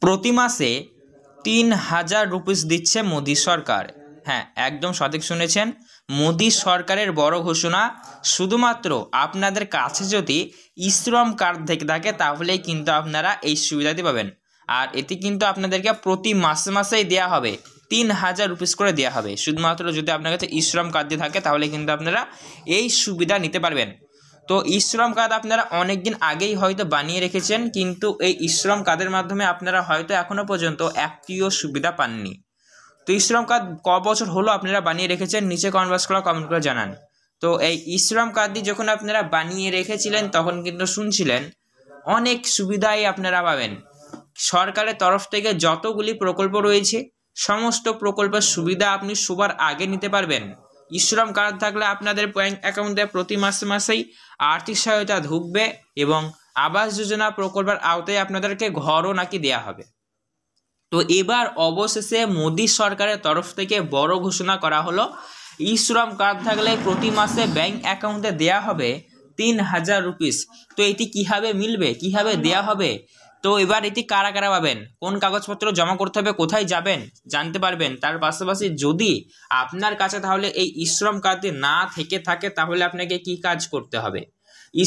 প্রতি মাসে ৩,০০০ রুপিস দিচ্ছে মোদী সরকার। হ্যাঁ, একদম সঠিক শুনেছেন। মোদী সরকারের বড় ঘোষণা। শুধুমাত্র আপনাদের কাছে যদি শ্রম কার্ড থেকে থাকে তাহলেই কিন্তু আপনারা এই সুবিধাটি পাবেন। আর এটি কিন্তু আপনাদেরকে প্রতি মাসে মাসেই দেওয়া হবে, ৩,০০০ রুপিস করে দেওয়া হবে। শুধুমাত্র যদি আপনার কাছে শ্রম কার্ড দিয়ে থাকে তাহলে কিন্তু আপনারা এই সুবিধা নিতে পারবেন। তো শ্রম কার্ড আপনারা অনেক দিন আগেই হয়তো বানিয়ে রেখেছেন, কিন্তু এই শ্রম কার্ডের মাধ্যমে আপনারা হয়তো এখনও পর্যন্ত একটিও সুবিধা পাননি। তো শ্রম কার্ড ক বছর হলো আপনারা বানিয়ে রেখেছেন, নিচে কমেন্ট করে জানান। তো এই শ্রম কার্ডটি যখন আপনারা বানিয়ে রেখেছিলেন তখন কিন্তু শুনছিলেন অনেক সুবিধাই আপনারা পাবেন। সরকারের তরফ থেকে যতগুলি প্রকল্প রয়েছে সমস্ত প্রকল্পের সুবিধা আপনি সবার আগে নিতে পারবেন। শ্রম কার্ড থাকলে আপনাদের ব্যাংক অ্যাকাউন্টে প্রতি মাসে মাসেই আর্থিক সহায়তা ঢুকবে এবং আবাস যোজনা প্রকল্পের আওতায় আপনাদেরকে ঘরও নাকি দেওয়া হবে। তো এবার অবশেষে মোদী সরকারের তরফ থেকে বড় ঘোষণা করা হলো, শ্রম কার্ড থাকলে প্রতি মাসে ব্যাংক অ্যাকাউন্টে দেওয়া হবে ৩,০০০ রুপিস। তো এটি কীভাবে মিলবে, কীভাবে দেওয়া হবে, তো এবার এটি কারা কারা পাবেন, কোন কাগজপত্র জমা করতে হবে, কোথায় যাবেন জানতে পারবেন। তার পাশাপাশি যদি আপনার কাছে তাহলে এই শ্রম কার্ডটি না থেকে থাকে তাহলে আপনাকে কি কাজ করতে হবে।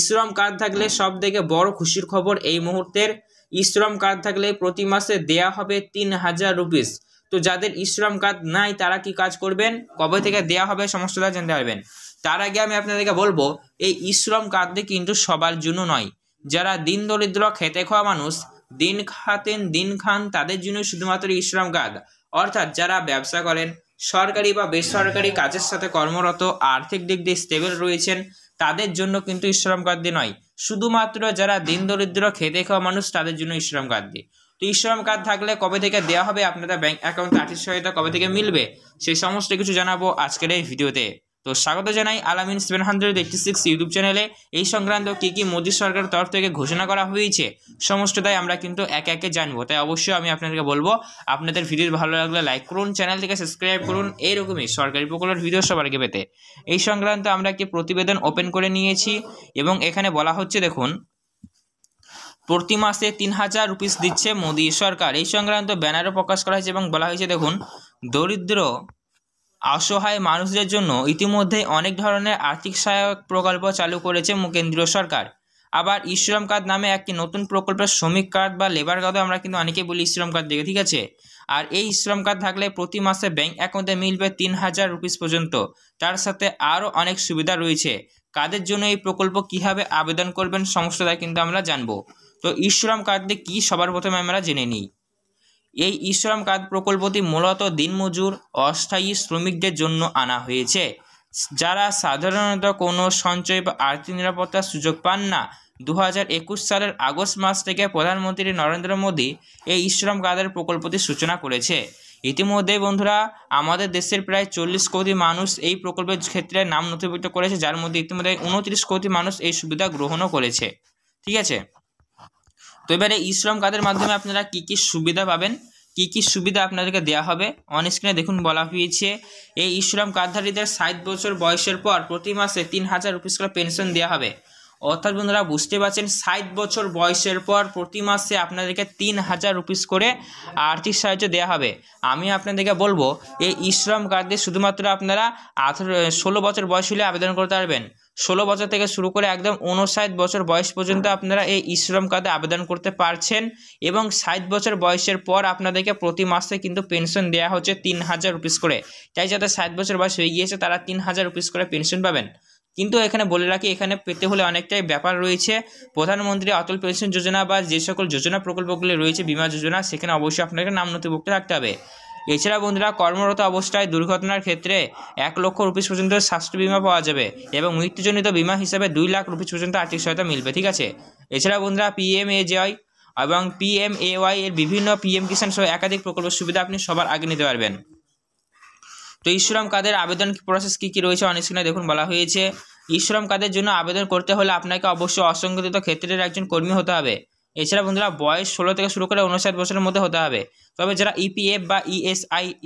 শ্রম কার্ড থাকলে সব থেকে বড় খুশির খবর এই মুহূর্তের, শ্রম কার্ড থাকলে প্রতি মাসে দেয়া হবে ৩,০০০ রুপিস। তো যাদের শ্রম কার্ড নাই তারা কি কাজ করবেন, কবে থেকে দেয়া হবে সমস্তটা জানতে পারবেন। তার আগে আমি আপনাদেরকে বলবো এই শ্রম কার্ডটি কিন্তু সবার জন্য নয়। যারা দিন দরিদ্র খেটে খাওয়া মানুষ, দিন খাতেন দিন খান, তাদের জন্য শুধুমাত্র শ্রম কার্ড। অর্থাৎ যারা ব্যবসা করেন, সরকারি বা বেসরকারি কাজের সাথে কর্মরত, আর্থিক দিক দিয়ে স্টেবল রয়েছেন, তাদের জন্য কিন্তু শ্রম কার্ডটি নয়। শুধুমাত্র যারা দিন দরিদ্র খেটে খাওয়া মানুষ তাদের জন্য শ্রম কার্ডটি। তো শ্রম কার্ড থাকলে কবে থেকে দেওয়া হবে, আপনাদের ব্যাংক অ্যাকাউন্টে আর্থিক সহায়তা কবে থেকে মিলবে, সেই সমস্ত কিছু জানাবো আজকের এই ভিডিওতে। তো স্বাগত জানাই আলামিন 786 ইউটিউব চ্যানেলে। এই সংক্রান্ত কী কী মোদী সরকারের তরফ থেকে ঘোষণা করা হয়েছে সমস্তটাই আমরা কিন্তু একে একে জানবো। তাই অবশ্যই আমি আপনাদেরকে বলবো আপনাদের ভিডিও ভালো লাগলে লাইক করুন, চ্যানেলটিকে সাবস্ক্রাইব করুন এরকমই সরকারি প্রকল্পের ভিডিও সবার আগে পেতে। এই সংক্রান্ত আমরা একটি প্রতিবেদন ওপেন করে নিয়েছি এবং এখানে বলা হচ্ছে দেখুন, প্রতি মাসে ৩,০০০ রুপিস দিচ্ছে মোদী সরকার। এই সংক্রান্ত ব্যানারও প্রকাশ করা হয়েছে এবং বলা হয়েছে দেখুন, দরিদ্র অসহায় মানুষদের জন্য ইতিমধ্যে অনেক ধরনের আর্থিক সহায়ক প্রকল্প চালু করেছে কেন্দ্রীয় সরকার। আবার শ্রম কার্ড নামে একটি নতুন প্রকল্পের শ্রমিক কার্ড বা লেবার কার্ডও আমরা কিন্তু অনেকেই বলি শ্রম কার্ড দেখে, ঠিক আছে। আর এই শ্রম কার্ড থাকলে প্রতি মাসে ব্যাংক অ্যাকাউন্টে মিলবে ৩,০০০ রুপিস পর্যন্ত। তার সাথে আরও অনেক সুবিধা রয়েছে। কাদের জন্য এই প্রকল্প, কীভাবে আবেদন করবেন সমস্তটা কিন্তু আমরা জানবো। তো শ্রম কার্ডটি কী সবার প্রথমে আমরা জেনে নিই। এই শ্রম কার্ড প্রকল্পটি মূলত দিনমজুর অস্থায়ী শ্রমিকদের জন্য আনা হয়েছে, যারা সাধারণত কোনো সঞ্চয় বা আর্থিক নিরাপত্তার সুযোগ পান না। 2021 সালের আগস্ট মাস থেকে প্রধানমন্ত্রী নরেন্দ্র মোদী এই শ্রম কার্ডের প্রকল্পটির সূচনা করেছে। ইতিমধ্যে বন্ধুরা আমাদের দেশের প্রায় 40 কোটি মানুষ এই প্রকল্পের ক্ষেত্রে নাম নথিভুক্ত করেছে, যার মধ্যে ইতিমধ্যে 29 কোটি মানুষ এই সুবিধা গ্রহণও করেছে, ঠিক আছে। তো এবারে শ্রম কার্ডের মাধ্যমে আপনারা কী কী সুবিধা পাবেন, কী কী সুবিধা আপনাদেরকে দেওয়া হবে অন স্ক্রিনে দেখুন বলা হয়েছে। এই শ্রম কার্ডধারীদের 60 বছর বয়সের পর প্রতি মাসে 3,000 রুপিস করে পেনশন দেওয়া হবে। অর্থাৎ বন্ধুরা বুঝতে পারছেন 60 বছর বয়সের পর প্রতি মাসে আপনাদেরকে 3,000 রুপিস করে আর্থিক সাহায্য দেওয়া হবে। আমি আপনাদেরকে বলবো এই শ্রম কার্ডে শুধুমাত্র আপনারা 16 বছর বয়স হলে আবেদন করতে পারবেন। 16 বছর থেকে শুরু করে একদম 59 বছর বয়স পর্যন্ত আপনারা এই শ্রম কার্ডে আবেদন করতে পারছেন এবং 60 বছর বয়সের পর আপনাদেরকে প্রতি মাসে কিন্তু পেনশন দেওয়া হচ্ছে 3,000 রুপিস করে। তাই যাদের 60 বছর বয়স হয়ে গিয়েছে তারা 3,000 রুপিস করে পেনশন পাবেন। কিন্তু এখানে বলে রাখি, এখানে পেতে হলে অনেকটাই ব্যাপার রয়েছে। প্রধানমন্ত্রী অটল পেনশন যোজনা বা যে সকল যোজনা প্রকল্পগুলি রয়েছে, বিমা যোজনা, সেখানে অবশ্যই আপনাকে নাম নথিভুক্ত রাখতে হবে। এছাড়া বন্ধুরা কর্মরত অবস্থায় দুর্ঘটনার ক্ষেত্রে 1 লক্ষ রুপিস পর্যন্ত স্বাস্থ্য বিমা পাওয়া যাবে এবং মৃত্যুজনিত বিমা হিসাবে 2 লাখ রুপিস পর্যন্ত আর্থিক সহায়তা মিলবে, ঠিক আছে। এছাড়া বন্ধুরা PMAY এবং PMAY এর বিভিন্ন PM কিষাণ সহ একাধিক প্রকল্প সুবিধা আপনি সবার আগে নিতে পারবেন। তো শ্রম কার্ডের আবেদন প্রসেস কী কী রয়েছে অন স্ক্রিনে দেখুন বলা হয়েছে। শ্রম কার্ডের জন্য আবেদন করতে হলে আপনাকে অবশ্যই অসংগঠিত ক্ষেত্রের একজন কর্মী হতে হবে। এছাড়া বন্ধুরা বয়স 16 থেকে শুরু করে 59 বছরের মধ্যে হতে হবে। তবে যারা EPF বা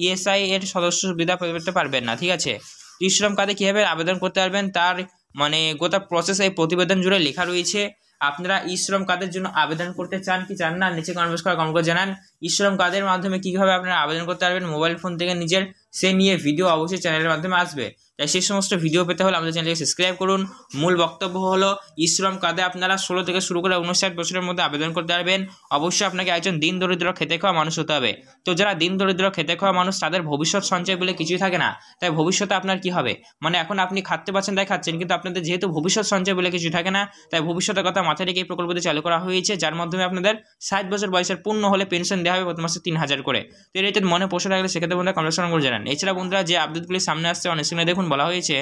ESI এর সদস্য সুবিধা পেতে পারবেন না, ঠিক আছে। শ্রম কার্ডে কীভাবে আবেদন করতে পারবেন তার গোটা প্রসেস এই প্রতিবেদন জুড়ে লেখা রয়েছে। আপনারা ই শ্রম কার্ডের জন্য আবেদন করতে চান কি চান না, নিচে কমেন্ট করে জানান। ই শ্রম কার্ডের মাধ্যমে কীভাবে আপনারা আবেদন করতে পারবেন মোবাইল ফোন থেকে নিজের, সে নিয়ে ভিডিও অবশ্যই চ্যানেলের মাধ্যমে আসবে। তাই সেই সমস্ত ভিডিও পেতে হলে আমাদের চ্যানেলকে সাবস্ক্রাইব করুন। মূল বক্তব্য হলো ই শ্রম কার্ডে আপনারা 16 থেকে শুরু করে 59 বছরের মধ্যে আবেদন করতে পারবেন। অবশ্যই আপনাকে একজন দিন দরিদ্র খেতে খাওয়া মানুষ হতে হবে। তো যারা দিন দরিদ্র খেতে খাওয়া মানুষ, তাদের ভবিষ্যৎ সঞ্চয় বলে কিছুই থাকে না। তাই ভবিষ্যতে আপনার কি হবে, মানে এখন আপনি খাটতে পারছেন তাই খাচ্ছেন, কিন্তু আপনাদের যেহেতু ভবিষ্যৎ সঞ্চয় বলে কিছু থাকে না, তাই ভবিষ্যতের কথা মাথায় রেখে এই প্রকল্পটি চালু করা হয়েছে, যার মাধ্যমে আপনাদের 60 বছর বয়সের পূর্ণ হলে পেনশন দেওয়া হবে প্রতি মাসে 3000 করে। তো এর মনে প্রশ্ন রাখলে সেক্ষেত্রে বন্ধুরা কমেন্ট করে জানান। এছাড়া বন্ধুরা যে আপডেটগুলি সামনে আসছে অনেক সময় দেখুন বলা হয়েছে